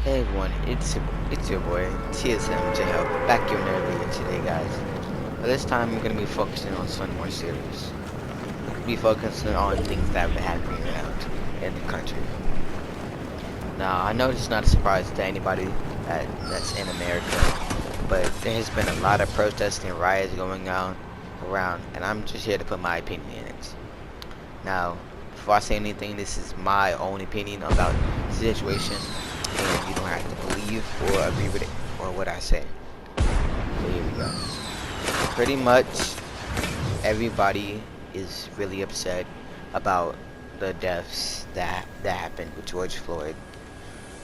Hey everyone, it's your boy TSM JHub back here in another video today, guys. But this time we're gonna be focusing on something more serious. We're gonna be focusing on things that have been happening around in the country. Now I know it's not a surprise to anybody that's in America, but there has been a lot of protests and riots going on around, and I'm just here to put my opinion in it. Now, before I say anything, this is my own opinion about the situation, and you don't have to believe or agree with it or what I say. So here we go. Pretty much everybody is really upset about the deaths that happened with George Floyd,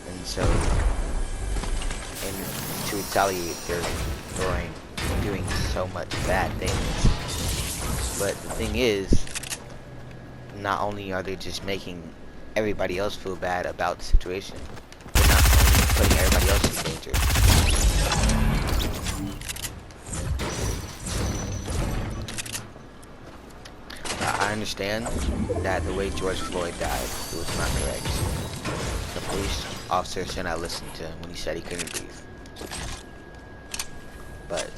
and so to retaliate, they're doing so much bad things. But the thing is, not only are they just making everybody else feel bad about the situation, they're not only putting everybody else in danger. I understand that the way George Floyd died, it was not correct. The police officer should not listen to him when he said he couldn't breathe. But,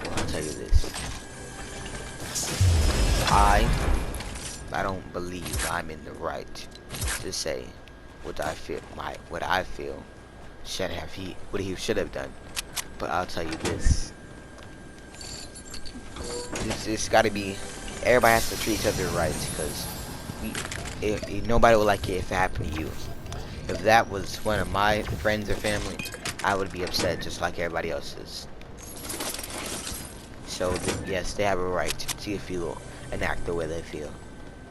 well, I'll tell you this. I don't believe I'm in the right to say what I feel what he should have done. But I'll tell you this. It's got to be, everybody has to treat each other right, because nobody would like it if it happened to you. If that was one of my friends or family, I would be upset just like everybody else is. So yes, they have a right to feel and act the way they feel,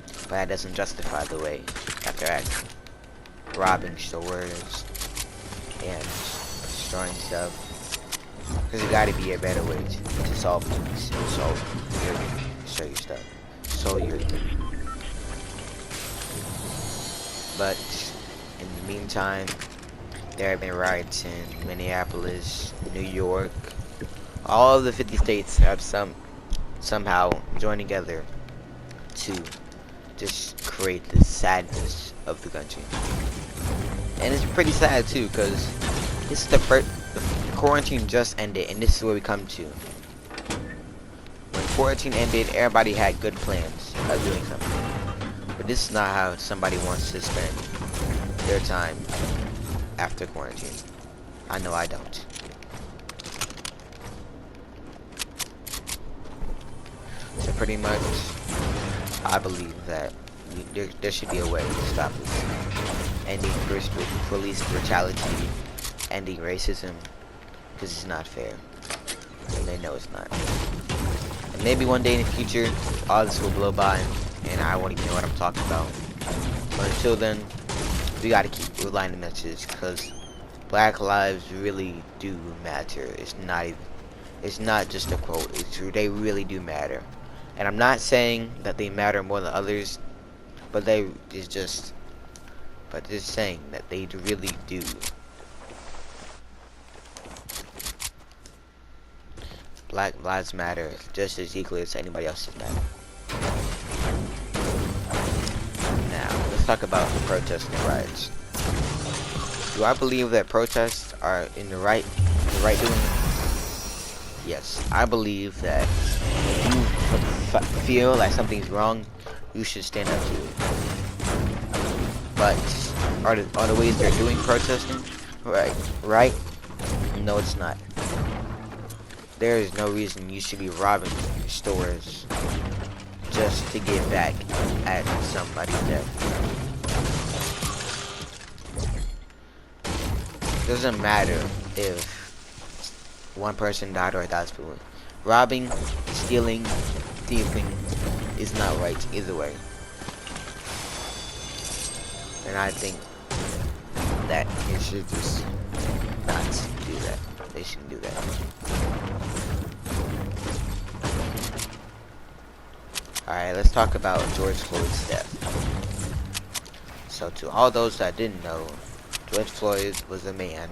but that doesn't justify the way that they're acting, robbing stores and destroying stuff. Because there got to be a better way to solve things, show your stuff, But in the meantime, there have been riots in Minneapolis, New York. All of the 50 states have somehow joined together to just create the sadness of the country. And it's pretty sad too, because this is the quarantine just ended, and this is where we come to. When quarantine ended, everybody had good plans of doing something, but this is not how somebody wants to spend their time after quarantine. I know I don't. So pretty much, I believe that there should be a way to stop this. Ending police brutality, ending racism, because it's not fair. And they know it's not. And maybe one day in the future, all this will blow by, and I won't even know what I'm talking about. But until then, we gotta keep relying on the message, because Black lives really do matter. It's not just a quote. It's true. They really do matter. And I'm not saying that they matter more than others, but just saying that they really do. Black lives matter just as equally as anybody else's matter. Now, let's talk about the protests and riots. Do I believe that protests are in the right doing? Yes, I believe that if you feel like something's wrong, you should stand up to it. But are the ways they're doing protesting right? No, it's not. There is no reason you should be robbing stores just to get back at somebody's death. It doesn't matter if one person died or 1,000 people. Robbing, stealing, thieving is not right either way. And I think that it should just not do that. They shouldn't do that. Alright, let's talk about George Floyd's death. So to all those that didn't know, George Floyd was a man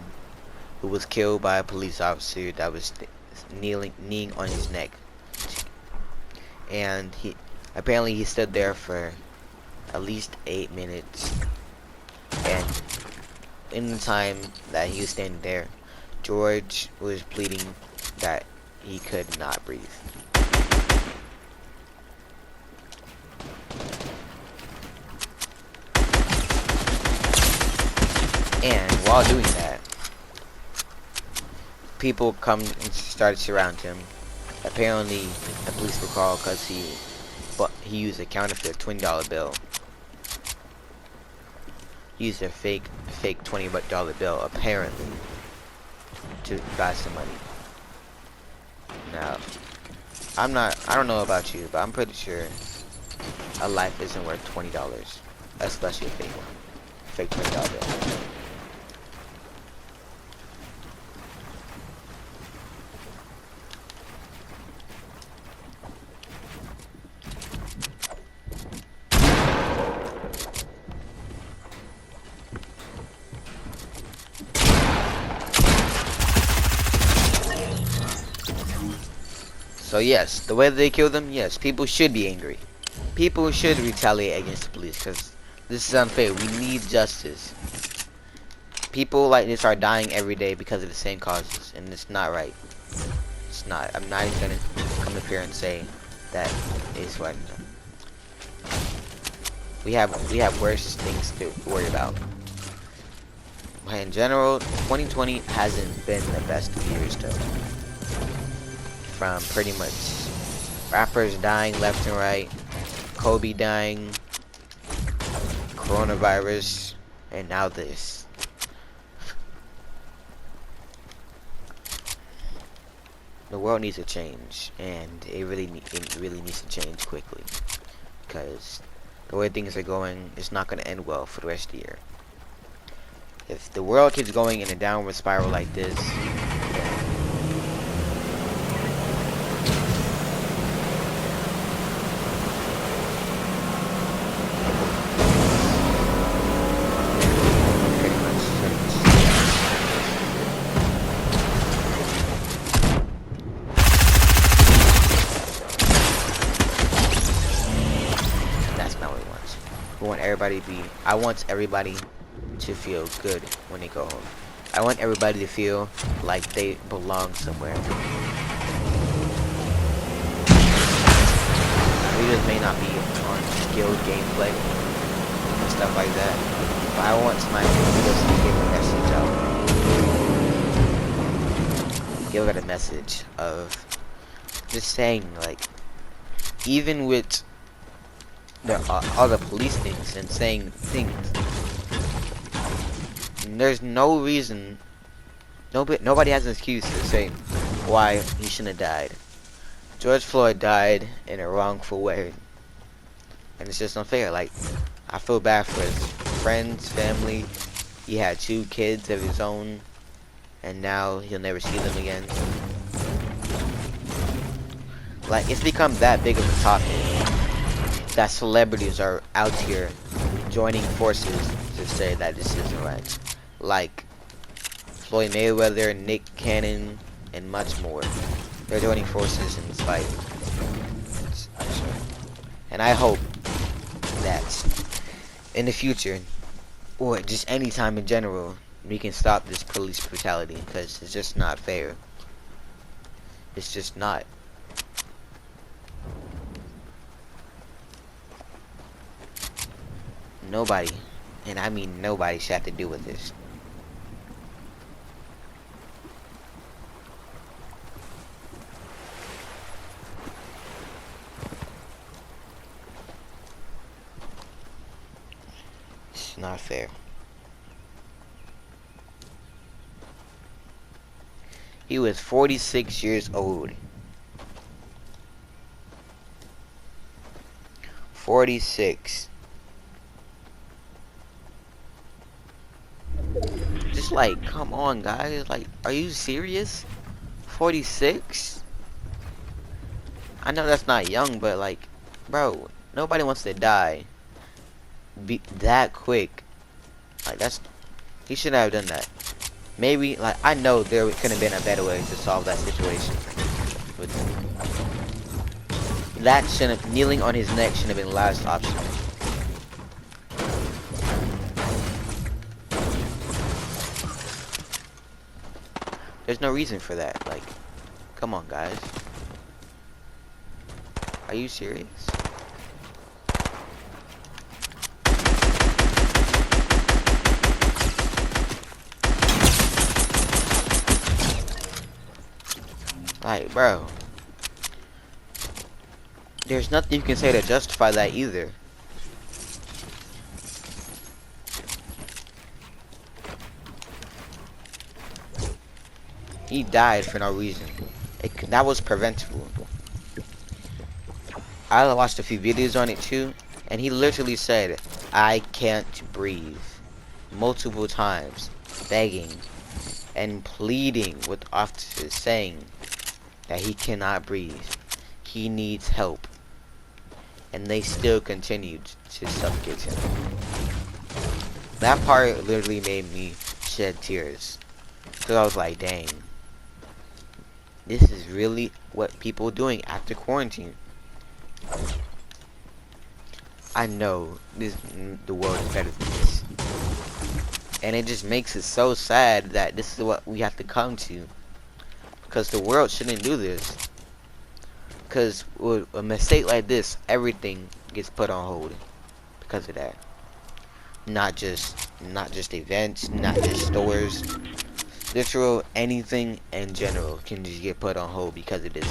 who was killed by a police officer that was kneeling on his neck. And apparently he stood there for at least 8 minutes, and in the time that he was standing there, George was bleeding that he could not breathe. And while doing that, people come and started to surround him. Apparently, the police were called because he used a counterfeit $20 bill. He used a fake $20 bill apparently to buy some money. Now, I don't know about you, but I'm pretty sure a life isn't worth $20, especially a fake one, fake $20 bill. So yes, the way that they killed them, yes, people should be angry. People should retaliate against the police because this is unfair. We need justice. People like this are dying every day because of the same causes, and it's not right. It's not. I'm not even gonna come up here and say that it's right. We have worse things to worry about. In general, 2020 hasn't been the best of years though. From pretty much rappers dying left and right, Kobe dying, coronavirus, and now this. The world needs to change, and it really needs to change quickly, because the way things are going, it's not going to end well for the rest of the year. If the world keeps going in a downward spiral like this, I want everybody to feel good when they go home. I want everybody to feel like they belong somewhere. Videos may not be on skilled gameplay and stuff like that, but I want my videos to get a message out. Give it a message of just saying, like, even with all the police things and saying things, there's no reason, nobody has an excuse to say why he shouldn't have died. George Floyd died in a wrongful way, and it's just unfair. Like, I feel bad for his friends, family. He had 2 kids of his own, and now he'll never see them again. Like, it's become that big of a topic that celebrities are out here joining forces to say that this isn't right. Like Floyd Mayweather, Nick Cannon, and much more. They're joining forces in this fight. And I hope that in the future, or just any time in general, we can stop this police brutality, because it's just not fair. It's just not. Nobody, and I mean nobody, should have to do with this. It's not fair. He was 46 years old. 46. Just like, come on, guys. Like, are you serious? 46? I know that's not young, but like, bro, nobody wants to die be that quick. Like, he shouldn't have done that. Maybe, like, I know there could have been a better way to solve that situation with him. That shouldn't, kneeling on his neck shouldn't have been the last option. There's no reason for that. Like, come on, guys. Are you serious? Like, bro. There's nothing you can say to justify that either. He died for no reason. That was preventable. I watched a few videos on it too, and he literally said, "I can't breathe," multiple times, begging and pleading with officers, saying that he cannot breathe. He needs help. And they still continued to suffocate him. That part literally made me shed tears. Because I was like, dang. This is really what people are doing after quarantine. I know the world is better than this. And it just makes it so sad that this is what we have to come to. Because the world shouldn't do this. Because with a mistake like this, everything gets put on hold because of that. Not just events, not just stores. Literal anything in general can just get put on hold because of this.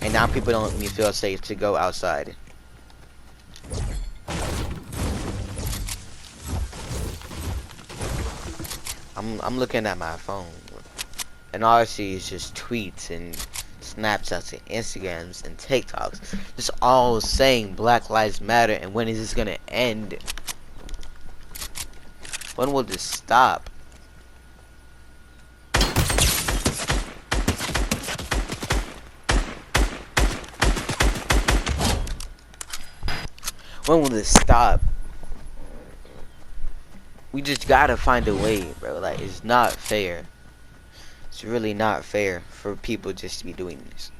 And now people don't even feel safe to go outside. I'm looking at my phone, and all I see is just tweets and Snapchats and Instagrams and TikToks, just all saying Black Lives Matter. And when is this gonna end? When will this stop? When will this stop? We just gotta find a way, bro. Like, it's not fair. It's really not fair for people just to be doing this.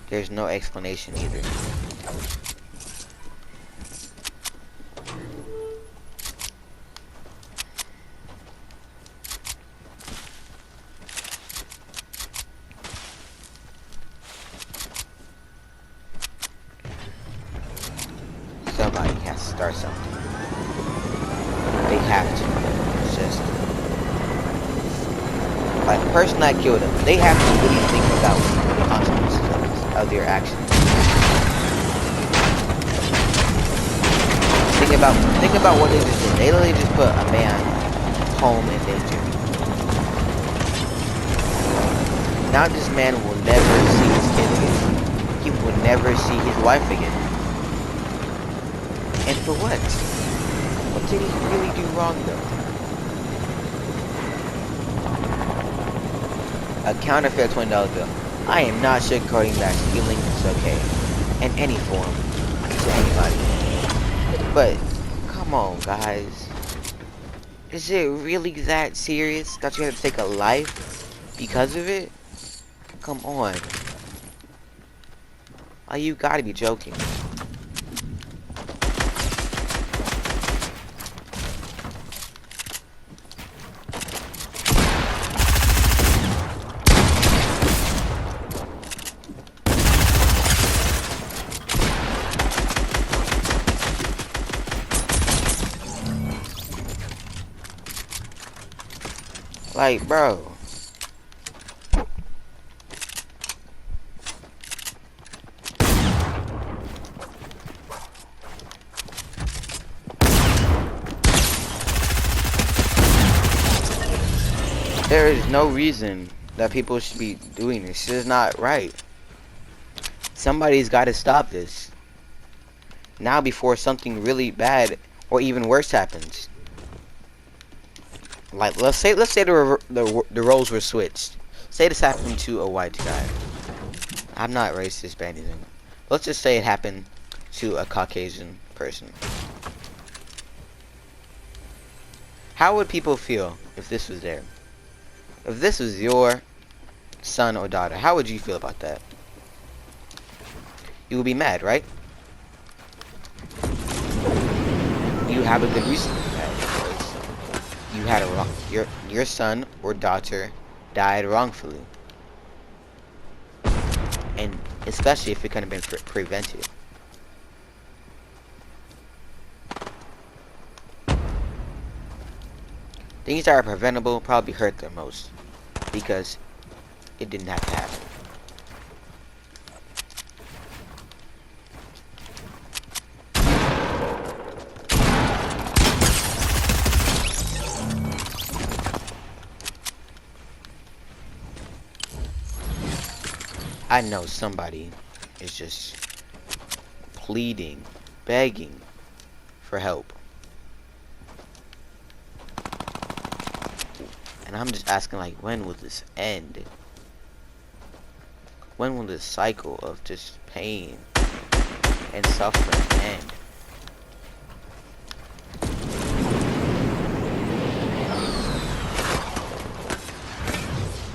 There's no explanation either. Somebody has to start something. They have to. It's just like the person that killed him. They have to really think about the consequences of their actions. Think about what they just did. They literally just put a man home in danger. Now this man will never see his kids again. He will never see his wife again. And for what? What did he really do wrong though? A counterfeit $20 bill. I am not sugarcoating that stealing is okay. In any form. To anybody. But, come on guys. Is it really that serious that you have to take a life because of it? Come on. Oh, you gotta be joking. Like, bro. There is no reason that people should be doing this. This is not right. Somebody's got to stop this. Now before something really bad or even worse happens. Like, let's say the roles were switched. Say this happened to a white guy. I'm not racist by anything. Let's just say it happened to a Caucasian person. How would people feel if this was there? If this was your son or daughter, how would you feel about that? You would be mad, right? You have a good reason to be mad. you had a wrong, your son or daughter died wrongfully, and especially if it could have been prevented. Things that are preventable probably hurt the most because it didn't have to happen. I know somebody is just pleading, begging for help. And I'm just asking, like, when will this end? When will this cycle of just pain and suffering end?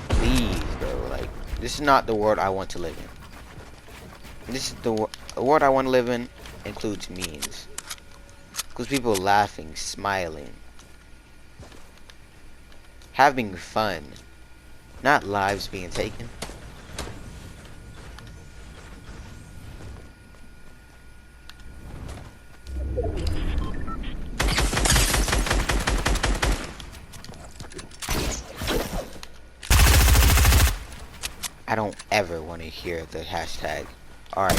Please, bro, like, this is not the world I want to live in. This is the world I want to live in includes memes. Includes people laughing, smiling, having fun, not lives being taken. I don't ever want to hear the hashtag alright.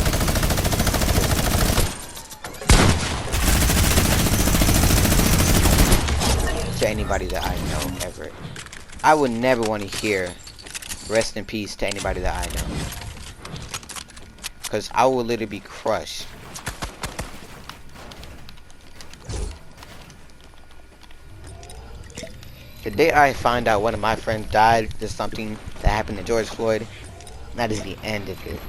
To anybody that I know ever. I would never want to hear rest in peace to anybody that I know. Because I will literally be crushed. The day I find out one of my friends died to something that happened to George Floyd, that is the end of it.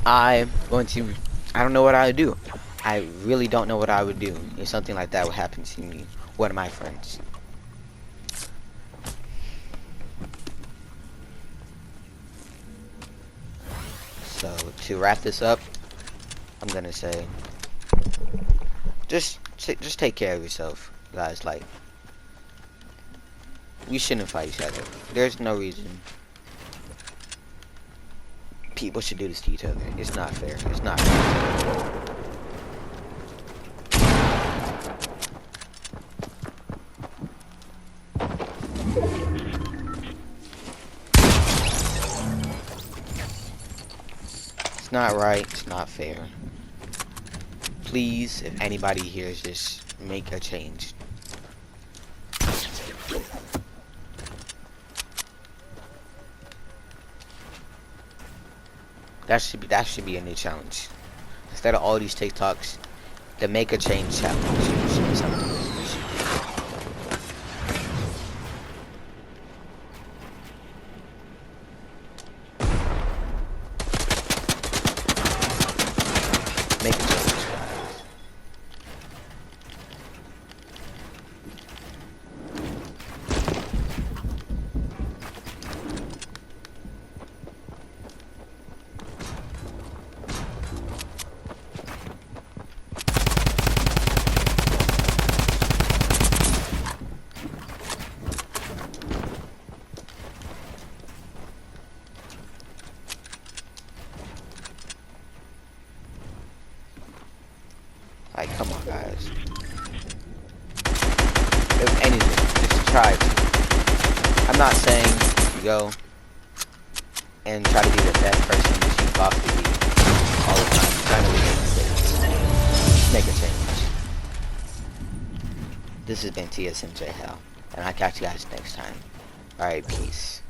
I don't know what I would do. I really don't know what I would do if something like that would happen to me, one of my friends. So, to wrap this up, I'm gonna say, just take care of yourself, guys. Like, we shouldn't fight each other. There's no reason people should do this to each other. It's not fair. It's not fair. It's not right. It's not fair. Please, if anybody hears this, make a change. That should be a new challenge. Instead of all these TikToks, the make a change challenge should be something we should do. Make a change. Like, come on, guys. If anything, just try to. I'm not saying you go and try to be the best person that you possibly be all the time. Trying to make mistakes. Make a change. This has been TSMJ Hell, and I'll catch you guys next time. Alright, peace.